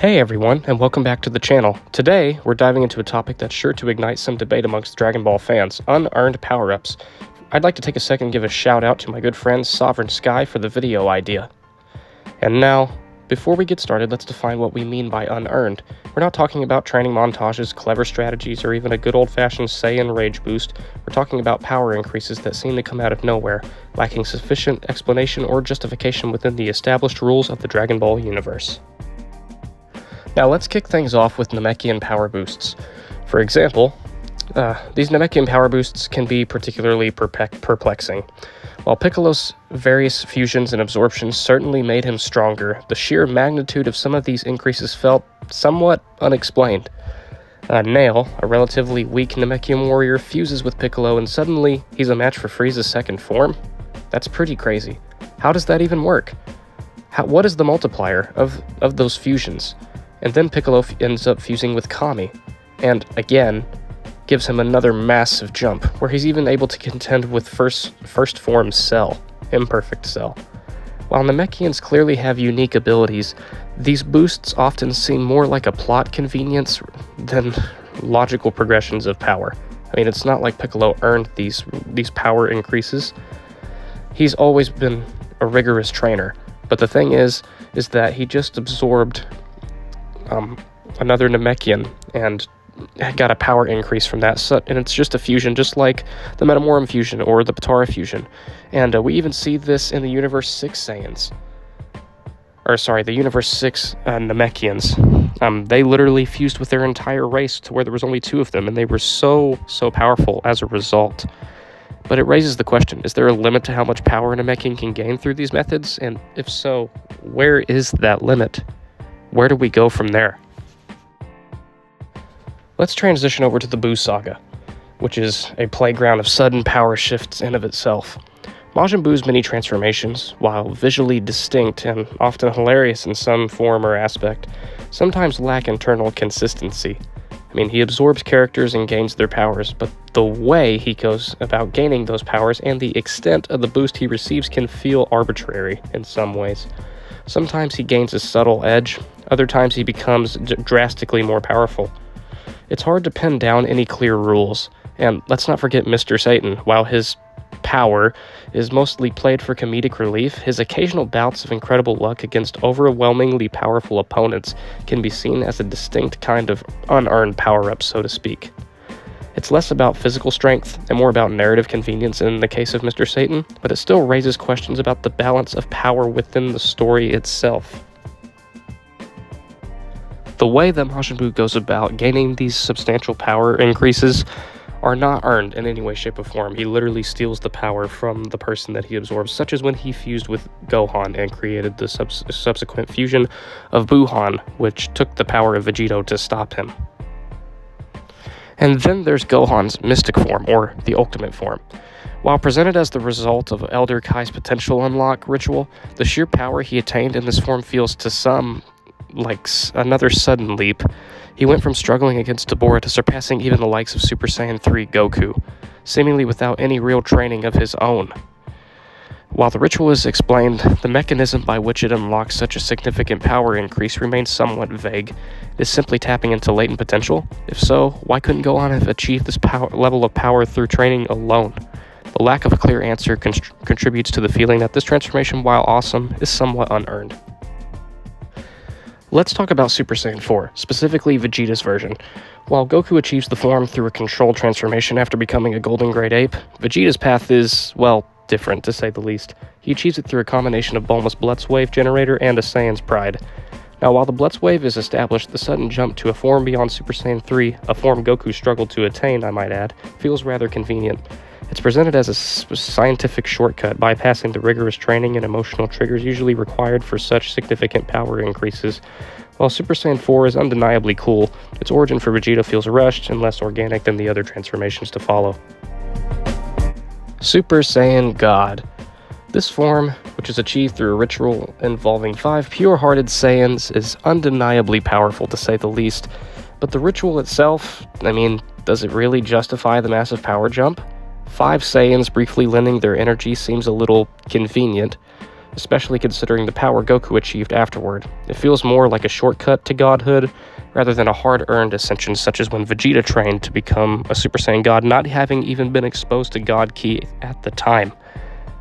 Hey everyone, and welcome back to the channel. Today, we're diving into a topic that's sure to ignite some debate amongst Dragon Ball fans, unearned power-ups. I'd like to take a second and give a shout out to my good friend Sovereign Sky for the video idea. And now, before we get started, let's define what we mean by unearned. We're not talking about training montages, clever strategies, or even a good old-fashioned Saiyan rage boost. We're talking about power increases that seem to come out of nowhere, lacking sufficient explanation or justification within the established rules of the Dragon Ball universe. Now let's kick things off with Namekian power boosts. For example, these Namekian power boosts can be particularly perplexing. While Piccolo's various fusions and absorptions certainly made him stronger, the sheer magnitude of some of these increases felt somewhat unexplained. Nail, a relatively weak Namekian warrior, fuses with Piccolo and suddenly he's a match for Frieza's second form? That's pretty crazy. How does that even work? What is the multiplier of those fusions? And then Piccolo ends up fusing with Kami, and again, gives him another massive jump, where he's even able to contend with first form Cell, Imperfect Cell. While Namekians clearly have unique abilities, these boosts often seem more like a plot convenience than logical progressions of power. I mean, it's not like Piccolo earned these power increases. He's always been a rigorous trainer, but the thing is that he just absorbed another Namekian and got a power increase from that, and it's just a fusion, just like the Metamorum fusion or the Potara fusion. And we even see this in the Universe 6 Saiyans. The Universe 6 Namekians. They literally fused with their entire race to where there was only 2 of them, and they were so powerful as a result. But it raises the question, is there a limit to how much power a Namekian can gain through these methods? And if so, where is that limit? Where do we go from there? Let's transition over to the Buu saga, which is a playground of sudden power shifts in of itself. Majin Buu's many transformations, while visually distinct and often hilarious in some form or aspect, sometimes lack internal consistency. I mean, he absorbs characters and gains their powers, but the way he goes about gaining those powers and the extent of the boost he receives can feel arbitrary in some ways. Sometimes he gains a subtle edge, other times he becomes drastically more powerful. It's hard to pin down any clear rules, and let's not forget Mr. Satan. While his power is mostly played for comedic relief, his occasional bouts of incredible luck against overwhelmingly powerful opponents can be seen as a distinct kind of unearned power-up, so to speak. It's less about physical strength and more about narrative convenience in the case of Mr. Satan, but it still raises questions about the balance of power within the story itself. The way that Majin Buu goes about gaining these substantial power increases are not earned in any way, shape, or form. He literally steals the power from the person that he absorbs, such as when he fused with Gohan and created the subsequent fusion of Buuhan, which took the power of Vegito to stop him. And then there's Gohan's mystic form, or the ultimate form. While presented as the result of Elder Kai's potential unlock ritual, the sheer power he attained in this form feels to some like another sudden leap. He went from struggling against Tabora to surpassing even the likes of Super Saiyan 3 Goku, seemingly without any real training of his own. While the ritual is explained, the mechanism by which it unlocks such a significant power increase remains somewhat vague. It is simply tapping into latent potential? If so, why couldn't Gohan have achieved this level of power through training alone? The lack of a clear answer contributes to the feeling that this transformation, while awesome, is somewhat unearned. Let's talk about Super Saiyan 4, specifically Vegeta's version. While Goku achieves the form through a controlled transformation after becoming a Golden Great Ape, Vegeta's path is, well, different to say the least. He achieves it through a combination of Bulma's Blitz Wave generator and a Saiyan's Pride. Now, while the Blitz Wave is established, the sudden jump to a form beyond Super Saiyan 3, a form Goku struggled to attain, I might add, feels rather convenient. It's presented as a scientific shortcut, bypassing the rigorous training and emotional triggers usually required for such significant power increases. While Super Saiyan 4 is undeniably cool, its origin for Vegeta feels rushed and less organic than the other transformations to follow. Super Saiyan God. This form, which is achieved through a ritual involving 5 pure-hearted Saiyans, is undeniably powerful to say the least, but the ritual itself, does it really justify the massive power jump? 5 Saiyans briefly lending their energy seems a little convenient, especially considering the power Goku achieved afterward. It feels more like a shortcut to godhood rather than a hard-earned ascension, such as when Vegeta trained to become a Super Saiyan God, not having even been exposed to God Ki at the time.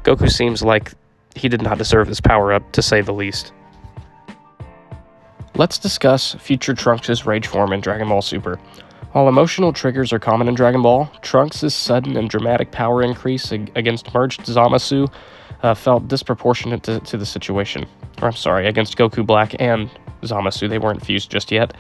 Goku seems like he did not deserve this power-up, to say the least. Let's discuss future Trunks' rage form in Dragon Ball Super. While emotional triggers are common in Dragon Ball, Trunks' sudden and dramatic power increase against merged Zamasu felt disproportionate to the situation. Against Goku Black and Zamasu, they weren't fused just yet.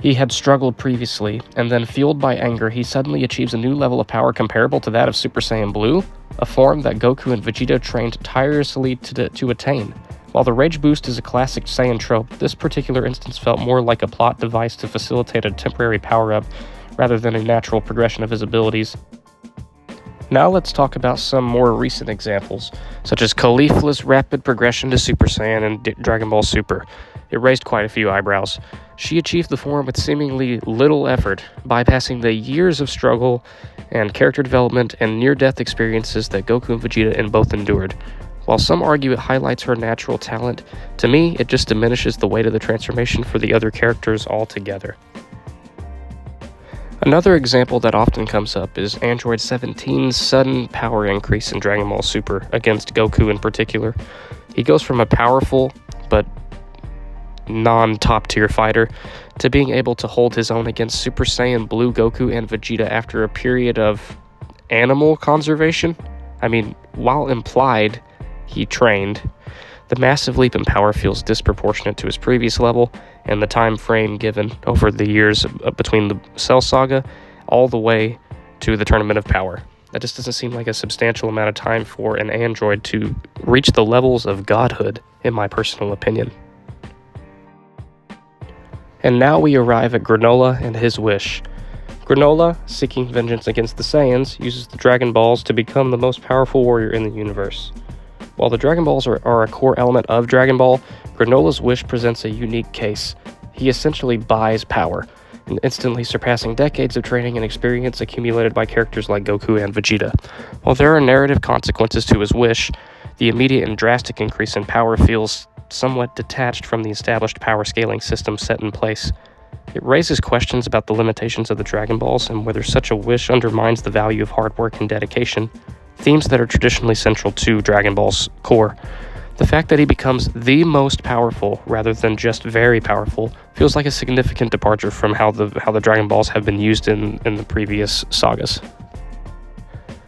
He had struggled previously, and then fueled by anger, he suddenly achieves a new level of power comparable to that of Super Saiyan Blue, a form that Goku and Vegeta trained tirelessly to attain. While the rage boost is a classic Saiyan trope, this particular instance felt more like a plot device to facilitate a temporary power-up rather than a natural progression of his abilities. Now let's talk about some more recent examples, such as Caulifla's rapid progression to Super Saiyan in Dragon Ball Super. It raised quite a few eyebrows. She achieved the form with seemingly little effort, bypassing the years of struggle and character development and near-death experiences that Goku and Vegeta both endured. While some argue it highlights her natural talent, to me it just diminishes the weight of the transformation for the other characters altogether. Another example that often comes up is Android 17's sudden power increase in Dragon Ball Super, against Goku in particular. He goes from a powerful, but non-top tier fighter, to being able to hold his own against Super Saiyan Blue Goku and Vegeta after a period of animal conservation. While implied he trained, the massive leap in power feels disproportionate to his previous level, and the time frame given over the years between the Cell Saga all the way to the Tournament of Power. That just doesn't seem like a substantial amount of time for an android to reach the levels of godhood, in my personal opinion. And now we arrive at Granola and his wish. Granola, seeking vengeance against the Saiyans, uses the Dragon Balls to become the most powerful warrior in the universe. While the Dragon Balls are a core element of Dragon Ball, Granola's wish presents a unique case. He essentially buys power, instantly surpassing decades of training and experience accumulated by characters like Goku and Vegeta. While there are narrative consequences to his wish, the immediate and drastic increase in power feels somewhat detached from the established power scaling system set in place. It raises questions about the limitations of the Dragon Balls and whether such a wish undermines the value of hard work and dedication, themes that are traditionally central to Dragon Ball's core. The fact that he becomes the most powerful rather than just very powerful feels like a significant departure from how the Dragon Balls have been used in the previous sagas.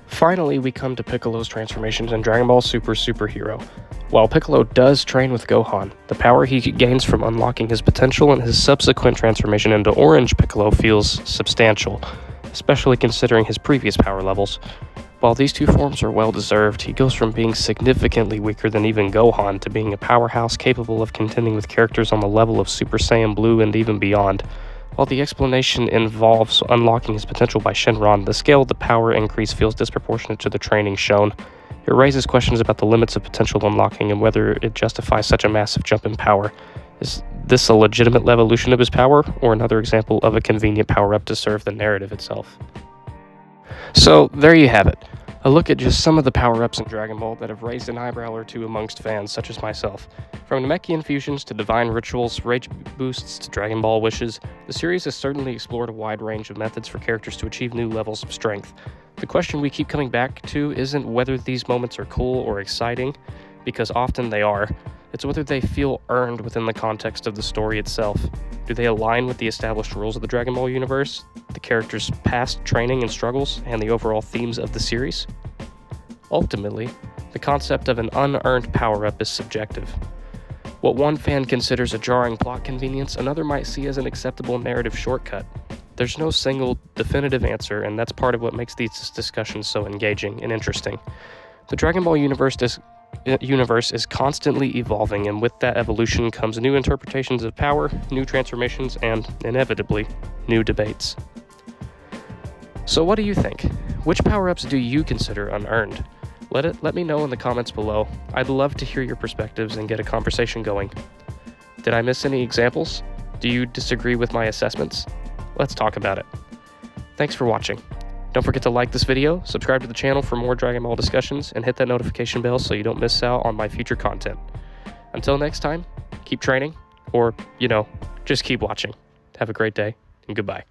Finally, we come to Piccolo's transformations in Dragon Ball Super Superhero. While Piccolo does train with Gohan, the power he gains from unlocking his potential and his subsequent transformation into Orange Piccolo feels substantial, especially considering his previous power levels. While these two forms are well-deserved, he goes from being significantly weaker than even Gohan to being a powerhouse capable of contending with characters on the level of Super Saiyan Blue and even beyond. While the explanation involves unlocking his potential by Shenron, the scale of the power increase feels disproportionate to the training shown. It raises questions about the limits of potential unlocking and whether it justifies such a massive jump in power. Is this a legitimate evolution of his power, or another example of a convenient power-up to serve the narrative itself? So, there you have it. A look at just some of the power-ups in Dragon Ball that have raised an eyebrow or two amongst fans such as myself. From Namekian fusions to divine rituals, rage boosts to Dragon Ball wishes, the series has certainly explored a wide range of methods for characters to achieve new levels of strength. The question we keep coming back to isn't whether these moments are cool or exciting, because often they are. It's whether they feel earned within the context of the story itself. Do they align with the established rules of the Dragon Ball universe, the characters' past training and struggles, and the overall themes of the series? Ultimately, the concept of an unearned power-up is subjective. What one fan considers a jarring plot convenience, another might see as an acceptable narrative shortcut. There's no single, definitive answer, and that's part of what makes these discussions so engaging and interesting. The Dragon Ball universe is constantly evolving, and with that evolution comes new interpretations of power, new transformations, and, inevitably, new debates. So what do you think? Which power-ups do you consider unearned? Let me know in the comments below. I'd love to hear your perspectives and get a conversation going. Did I miss any examples? Do you disagree with my assessments? Let's talk about it. Thanks for watching. Don't forget to like this video, subscribe to the channel for more Dragon Ball discussions, and hit that notification bell so you don't miss out on my future content. Until next time, keep training, or, just keep watching. Have a great day, and goodbye.